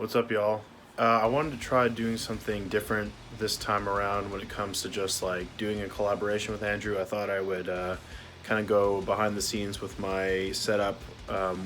What's up, y'all? I wanted to try doing something different this time around when it comes to just like doing a collaboration with Andrew. I thought I would kind of go behind the scenes with my setup,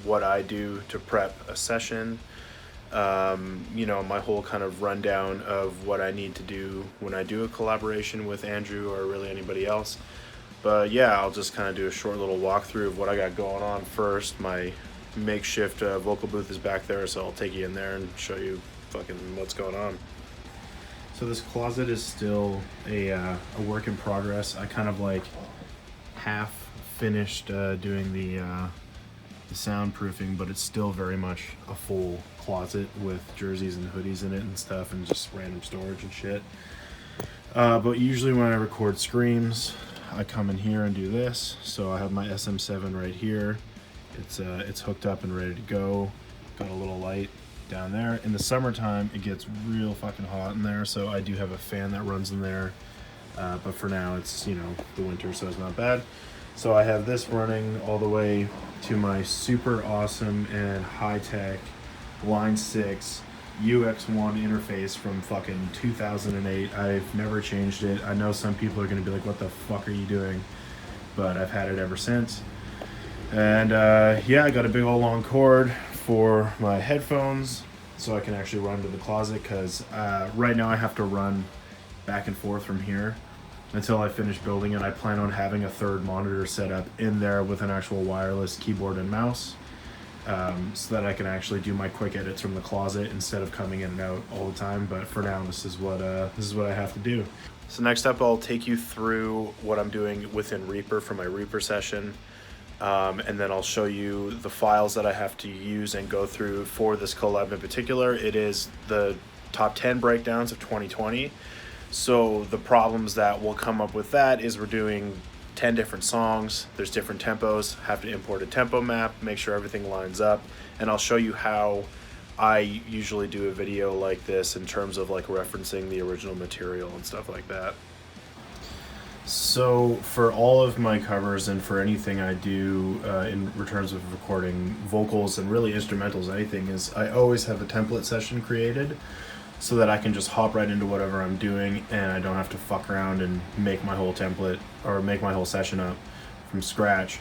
what I do to prep a session, my whole kind of rundown of what I need to do when I do a collaboration with Andrew or really anybody else. But yeah, I'll just kind of do a short little walkthrough of what I got going on first. My makeshift vocal booth is back there, so I'll take you in there and show you fucking what's going on. So this closet is still a work in progress. I kind of like half finished doing the soundproofing, but it's still very much a full closet with jerseys and hoodies in it and stuff and just random storage and shit. But usually when I record screams, I come in here and do this. So I have my SM7 right here. It's hooked up and ready to go. Got a little light down there. In the summertime, it gets real fucking hot in there, so I do have a fan that runs in there. But for now, it's, the winter, so it's not bad. So I have this running all the way to my super awesome and high-tech Line 6 UX1 interface from fucking 2008. I've never changed it. I know some people are going to be like, what the fuck are you doing? But I've had it ever since. And I got a big old long cord for my headphones so I can actually run to the closet, because right now I have to run back and forth from here until I finish building it. I plan on having a third monitor set up in there with an actual wireless keyboard and mouse, so that I can actually do my quick edits from the closet instead of coming in and out all the time. But for now, this is what I have to do. So next up, I'll take you through what I'm doing within Reaper for my Reaper session. And then I'll show you the files that I have to use and go through for this collab in particular. It is the top 10 breakdowns of 2020. So the problems that will come up with that is we're doing 10 different songs. There's different tempos. Have to import a tempo map, make sure everything lines up. And I'll show you how I usually do a video like this in terms of like referencing the original material and stuff like that. So for all of my covers and for anything I do in terms of recording vocals and really instrumentals, anything, is I always have a template session created so that I can just hop right into whatever I'm doing and I don't have to fuck around and make my whole template or make my whole session up from scratch.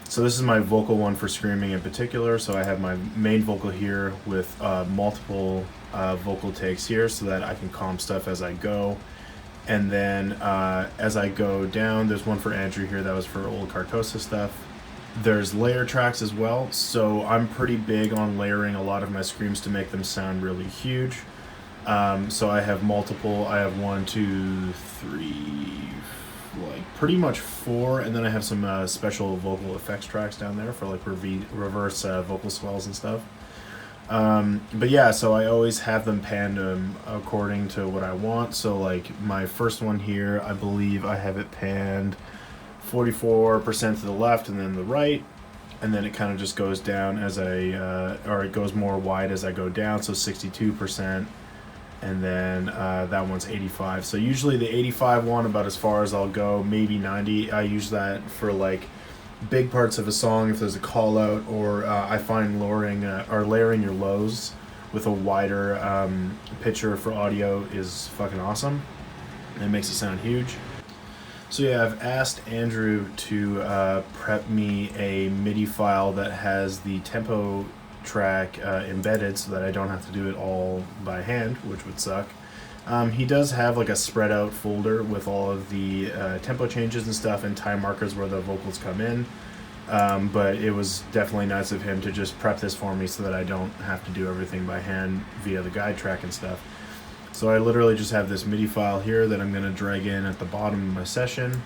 So this is my vocal one for screaming in particular. So I have my main vocal here with multiple vocal takes here so that I can calm stuff as I go. And then as I go down, there's one for Andrew here that was for old Carcosa stuff. There's layer tracks as well, so I'm pretty big on layering a lot of my screams to make them sound really huge. So I have multiple, I have 1, 2, 3, like pretty much 4, and then I have some special vocal effects tracks down there for like reverse vocal swells and stuff. But yeah, so I always have them panned according to what I want. So like my first one here, I believe I have it panned 44% to the left and then the right, and then it kind of just goes down as or it goes more wide as I go down, so 62%, and then that one's 85. So usually the 85 one, about as far as I'll go, maybe 90. I use that for like big parts of a song if there's a call out, or I find layering your lows with a wider picture for audio is fucking awesome. It makes it sound huge. So yeah, I've asked Andrew to prep me a MIDI file that has the tempo track embedded so that I don't have to do it all by hand, which would suck. He does have like a spread out folder with all of the tempo changes and stuff and time markers where the vocals come in. But it was definitely nice of him to just prep this for me so that I don't have to do everything by hand via the guide track and stuff. So I literally just have this MIDI file here that I'm going to drag in at the bottom of my session.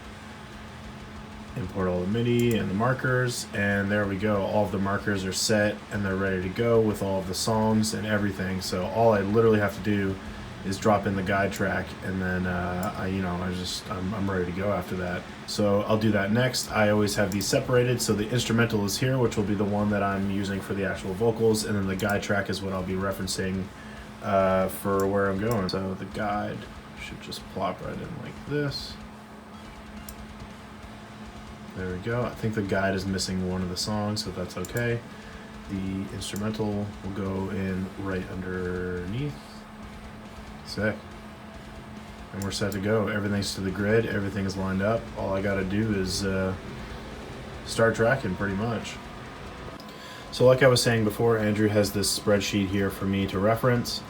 Import all the MIDI and the markers, and there we go. All of the markers are set and they're ready to go with all of the songs and everything. So all I literally have to do is drop in the guide track, and then I'm ready to go after that. So I'll do that next. I always have these separated, so the instrumental is here, which will be the one that I'm using for the actual vocals, and then the guide track is what I'll be referencing for where I'm going. So the guide should just plop right in like this. There we go. I think the guide is missing one of the songs, so that's okay. The instrumental will go in right underneath. Sick. And we're set to go. Everything's to the grid. Everything is lined up. All I gotta do is start tracking, pretty much. So like I was saying before, Andrew has this spreadsheet here for me to reference.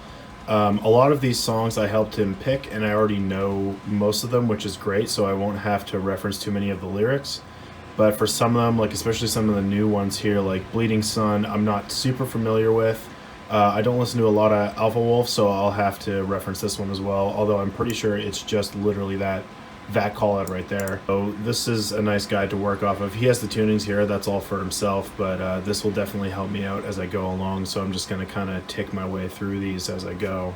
A lot of these songs I helped him pick, and I already know most of them, which is great, so I won't have to reference too many of the lyrics. But for some of them, like especially some of the new ones here, like Bleeding Sun, I'm not super familiar with. I don't listen to a lot of Alpha Wolf, so I'll have to reference this one as well, although I'm pretty sure it's just literally that call out right there. So this is a nice guide to work off of. He has the tunings here, that's all for himself, but this will definitely help me out as I go along, so I'm just going to kind of tick my way through these as I go.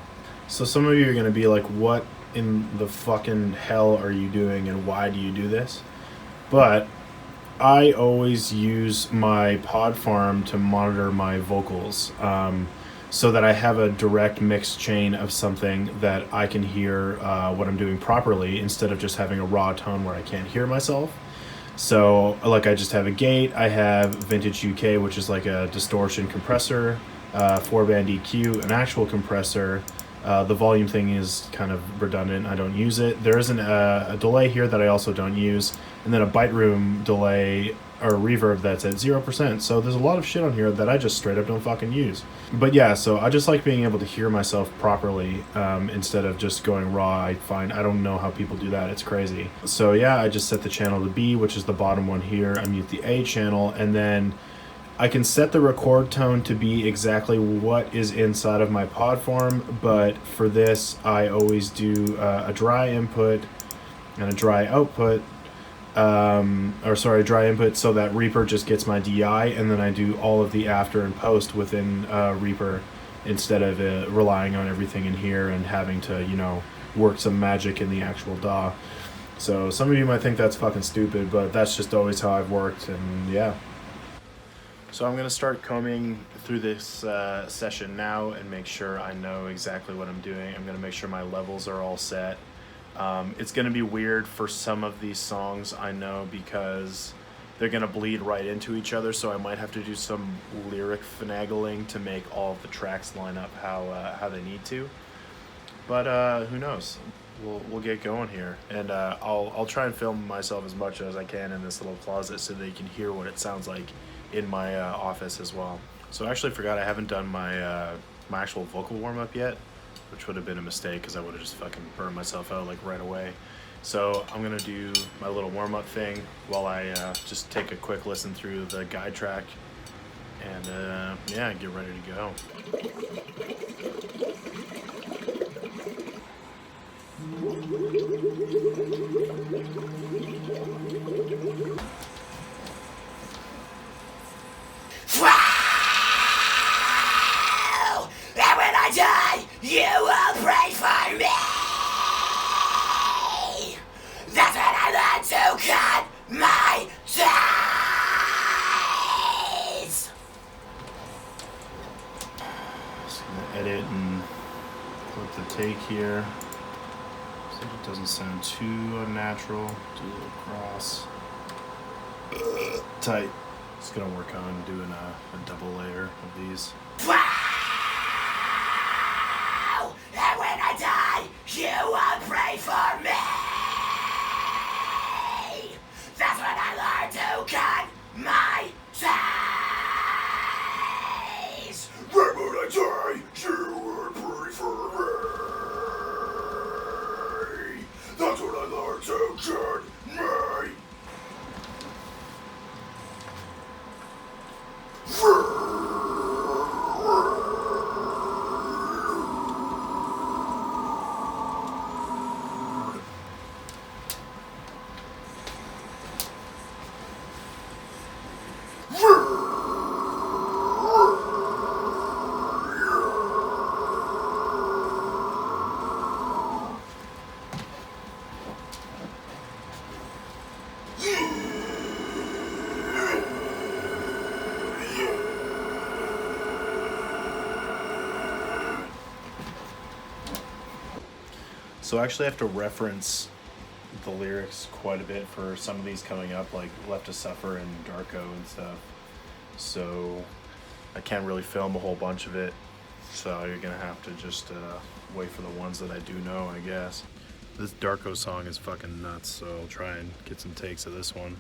So some of you are going to be like, what in the fucking hell are you doing and why do you do this? But I always use my pod farm to monitor my vocals, so that I have a direct mix chain of something that I can hear what I'm doing properly, instead of just having a raw tone where I can't hear myself. So like I just have a gate, I have Vintage UK, which is like a distortion compressor, 4-band EQ, an actual compressor. The volume thing is kind of redundant, I don't use it. There isn't a delay here that I also don't use, and then a byte room delay or reverb that's at 0%. So there's a lot of shit on here that I just straight up don't fucking use. But yeah, so I just like being able to hear myself properly, instead of just going raw. I don't know how people do that, it's crazy. So yeah, I just set the channel to B, which is the bottom one here. I mute the A channel, and then I can set the record tone to be exactly what is inside of my pod form, but for this I always do a dry input and a dry output, dry input, so that Reaper just gets my DI, and then I do all of the after and post within Reaper, instead of relying on everything in here and having to, you know, work some magic in the actual DAW. So some of you might think that's fucking stupid, but that's just always how I've worked, and yeah. So I'm going to start combing through this session now and make sure I know exactly what I'm doing. I'm going to make sure my levels are all set. It's going to be weird for some of these songs, I know, because they're going to bleed right into each other, so I might have to do some lyric finagling to make all of the tracks line up how they need to. But who knows? We'll get going here, and I'll try and film myself as much as I can in this little closet so that you can hear what it sounds like in my office as well. So I actually forgot I haven't done my my actual vocal warm-up yet, which would have been a mistake because I would have just fucking burned myself out like right away. So I'm gonna do my little warm-up thing while I just take a quick listen through the guide track, and yeah, get ready to go. You will pray for me. That's when I learned to cut my ties. Just gonna edit and clip the take here so it doesn't sound too unnatural. Do a little cross. Tight. Just gonna work on doing a double layer of these. And when I die, you will pray for me. That's when I learned to cut my ties. Right when I die, you will pray for me. That's when I learned to cut my So I actually have to reference the lyrics quite a bit for some of these coming up, like Left to Suffer and Darko and stuff. So I can't really film a whole bunch of it, so you're gonna have to just wait for the ones that I do know, I guess. This Darko song is fucking nuts, so I'll try and get some takes of this one.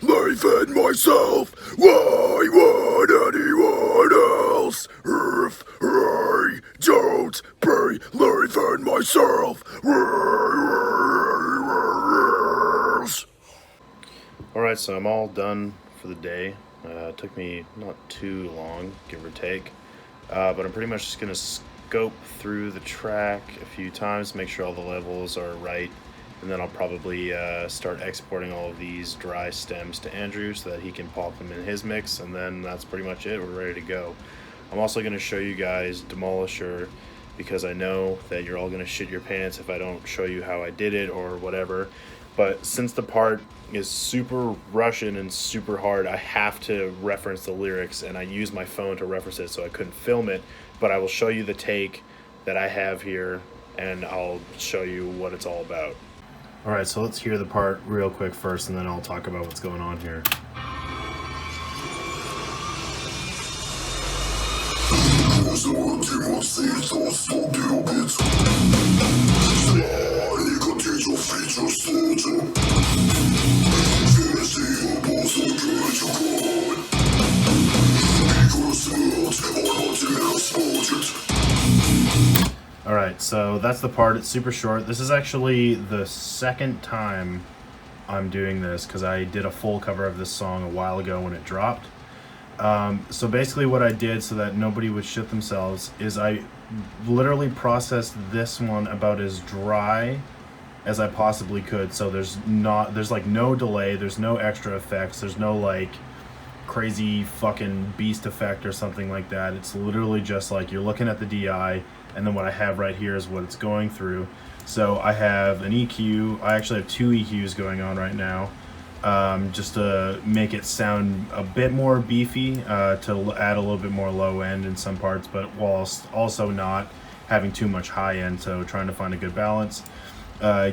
Believe in myself. Why would anyone else? If I don't believe in myself. Alright, so I'm all done for the day. It took me not too long, give or take. But I'm pretty much just going to scope through the track a few times, make sure all the levels are right. And then I'll probably start exporting all of these dry stems to Andrew so that he can pop them in his mix, and then that's pretty much it. We're ready to go. I'm also going to show you guys Demolisher because I know that you're all going to shit your pants if I don't show you how I did it or whatever. But since the part is super Russian and super hard, I have to reference the lyrics, and I use my phone to reference it, so I couldn't film it. But I will show you the take that I have here, and I'll show you what it's all about. Alright, so let's hear the part real quick first, and then I'll talk about what's going on here. Alright, so that's the part. It's super short. This is actually the second time I'm doing this because I did a full cover of this song a while ago when it dropped. So basically what I did so that nobody would shit themselves is I literally processed this one about as dry as I possibly could. So there's like no delay, there's no extra effects, there's no like crazy fucking beast effect or something like that. It's literally just like you're looking at the DI, and then what I have right here is what it's going through. So I have an EQ. I actually have two EQs going on right now, just to make it sound a bit more beefy, to add a little bit more low end in some parts, but whilst also not having too much high end, so trying to find a good balance.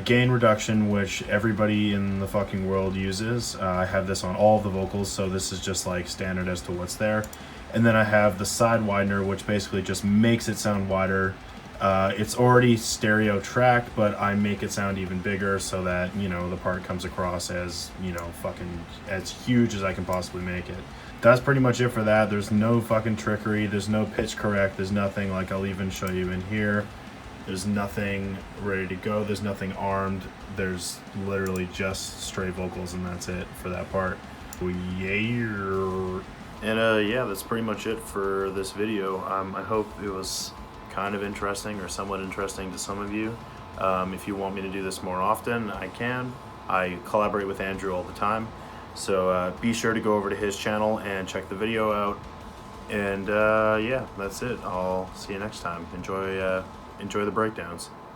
Gain reduction, which everybody in the fucking world uses. I have this on all of the vocals, so this is just like standard as to what's there. And then I have the side widener, which basically just makes it sound wider. It's already stereo tracked, but I make it sound even bigger so that, you know, the part comes across as, you know, fucking as huge as I can possibly make it. That's pretty much it for that. There's no fucking trickery. There's no pitch correct. There's nothing. Like, I'll even show you in here. There's nothing ready to go. There's nothing armed. There's literally just straight vocals, and that's it for that part. Yeah. And yeah, that's pretty much it for this video. I hope it was kind of interesting or somewhat interesting to some of you. If you want me to do this more often, I can. I collaborate with Andrew all the time. So be sure to go over to his channel and check the video out. And yeah, that's it. I'll see you next time. Enjoy the breakdowns.